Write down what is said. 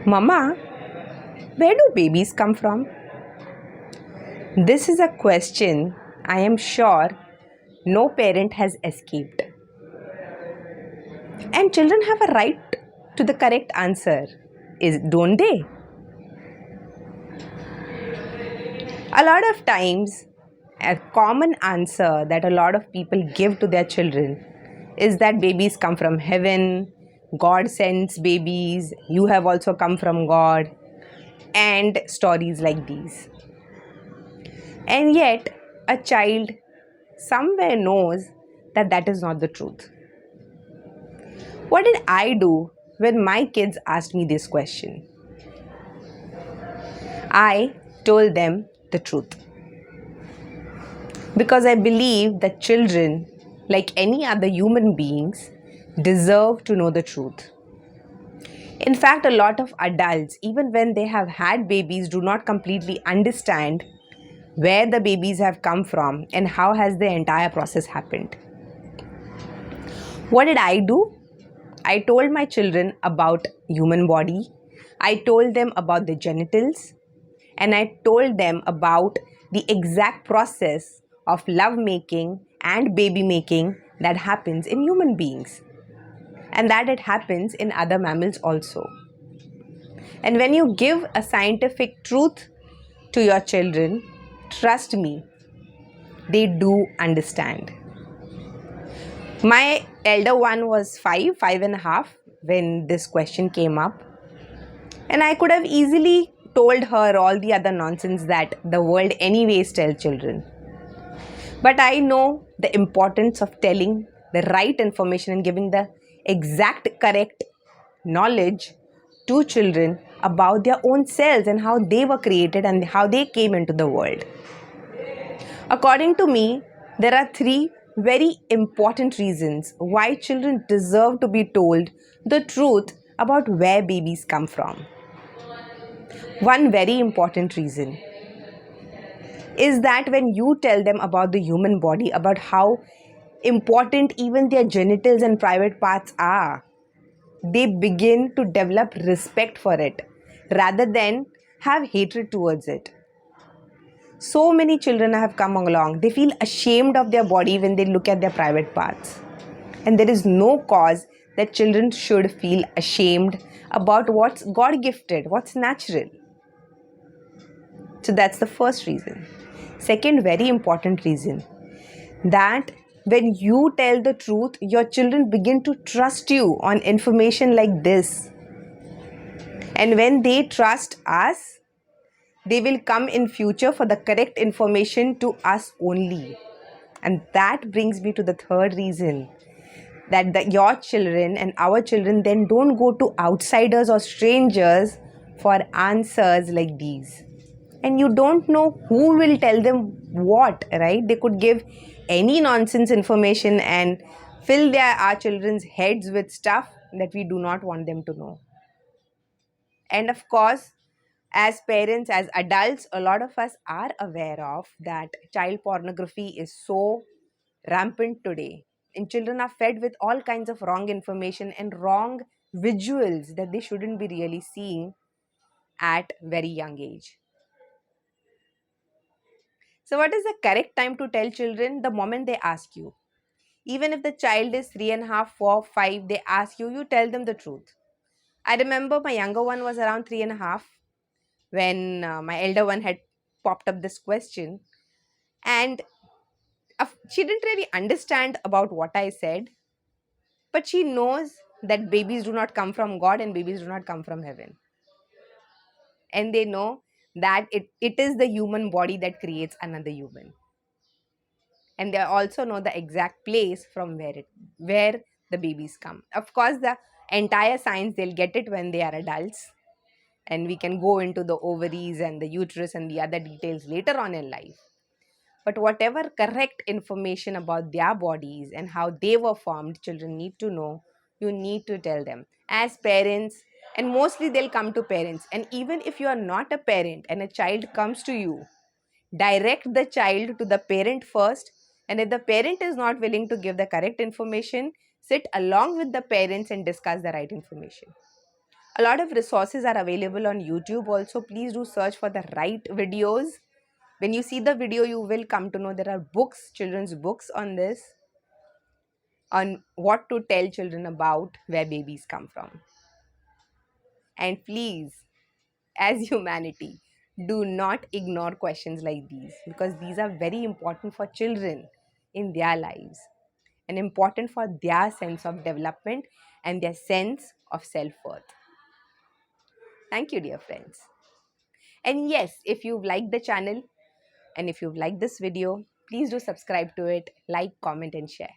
Mama, where do babies come from? This is a question I am sure no parent has escaped. And children have a right to the correct answer, don't they? A lot of times, a common answer that a lot of people give to their children is that babies come from heaven, God sends babies, you have also come from God, and stories like these. And yet, a child somewhere knows that that is not the truth. What did I do when my kids asked me this question? I told them the truth. Because I believe that children, like any other human beings, deserve to know the truth. In fact, a lot of adults, even when they have had babies, do not completely understand where the babies have come from and how has the entire process happened. What did I do? I told my children about human body. I told them about the genitals, and I told them about the exact process of love making and baby making that happens in human beings, and that it happens in other mammals also. And when you give a scientific truth to your children, trust me, they do understand. My elder one was 5.5 when this question came up. And I could have easily told her all the other nonsense that the world anyways tells children. But I know the importance of telling the right information and giving the exact correct knowledge to children about their own selves and how they were created and how they came into the world. According to me, there are three very important reasons why children deserve to be told the truth about where babies come from. One very important reason is that when you tell them about the human body, about how important even their genitals and private parts are, they begin to develop respect for it rather than have hatred towards it. So many children have come along, they feel ashamed of their body when they look at their private parts. And there is no cause that children should feel ashamed about what's God gifted, what's natural. So that's the first reason. Second, very important reason, that when you tell the truth, your children begin to trust you on information like this. And when they trust us, they will come in future for the correct information to us only. And that brings me to the third reason, that your children and our children then don't go to outsiders or strangers for answers like these. And you don't know who will tell them what, right? They could give any nonsense information and fill our children's heads with stuff that we do not want them to know. And of course, as parents, as adults, a lot of us are aware of that child pornography is so rampant today. And children are fed with all kinds of wrong information and wrong visuals that they shouldn't be really seeing at very young age. So, what is the correct time to tell children? The moment they ask you. Even if the child is 3.5, 4, 5, they ask you, you tell them the truth. I remember my younger one was around 3.5 when my elder one had popped up this question. And she didn't really understand about what I said, but she knows that babies do not come from God and babies do not come from heaven. And they know that it is the human body that creates another human. And they also know the exact place from where the babies come. Of course, the entire science they'll get it when they are adults, and we can go into the ovaries and the uterus and the other details later on in life. But whatever correct information about their bodies and how they were formed, children need to know. You need to tell them as parents, and mostly they'll come to parents. And even if you are not a parent and a child comes to you, direct the child to the parent first. And if the parent is not willing to give the correct information, sit along with the parents and discuss the right information. A lot of resources are available on YouTube also. Please do search for the right videos. When you see the video, you will come to know there are books, children's books on this, on what to tell children about where babies come from. And please, as humanity, do not ignore questions like these, because these are very important for children in their lives and important for their sense of development and their sense of self worth. Thank you, dear friends. And yes, if you've liked the channel and if you've liked this video, please do subscribe to it, like, comment, and share.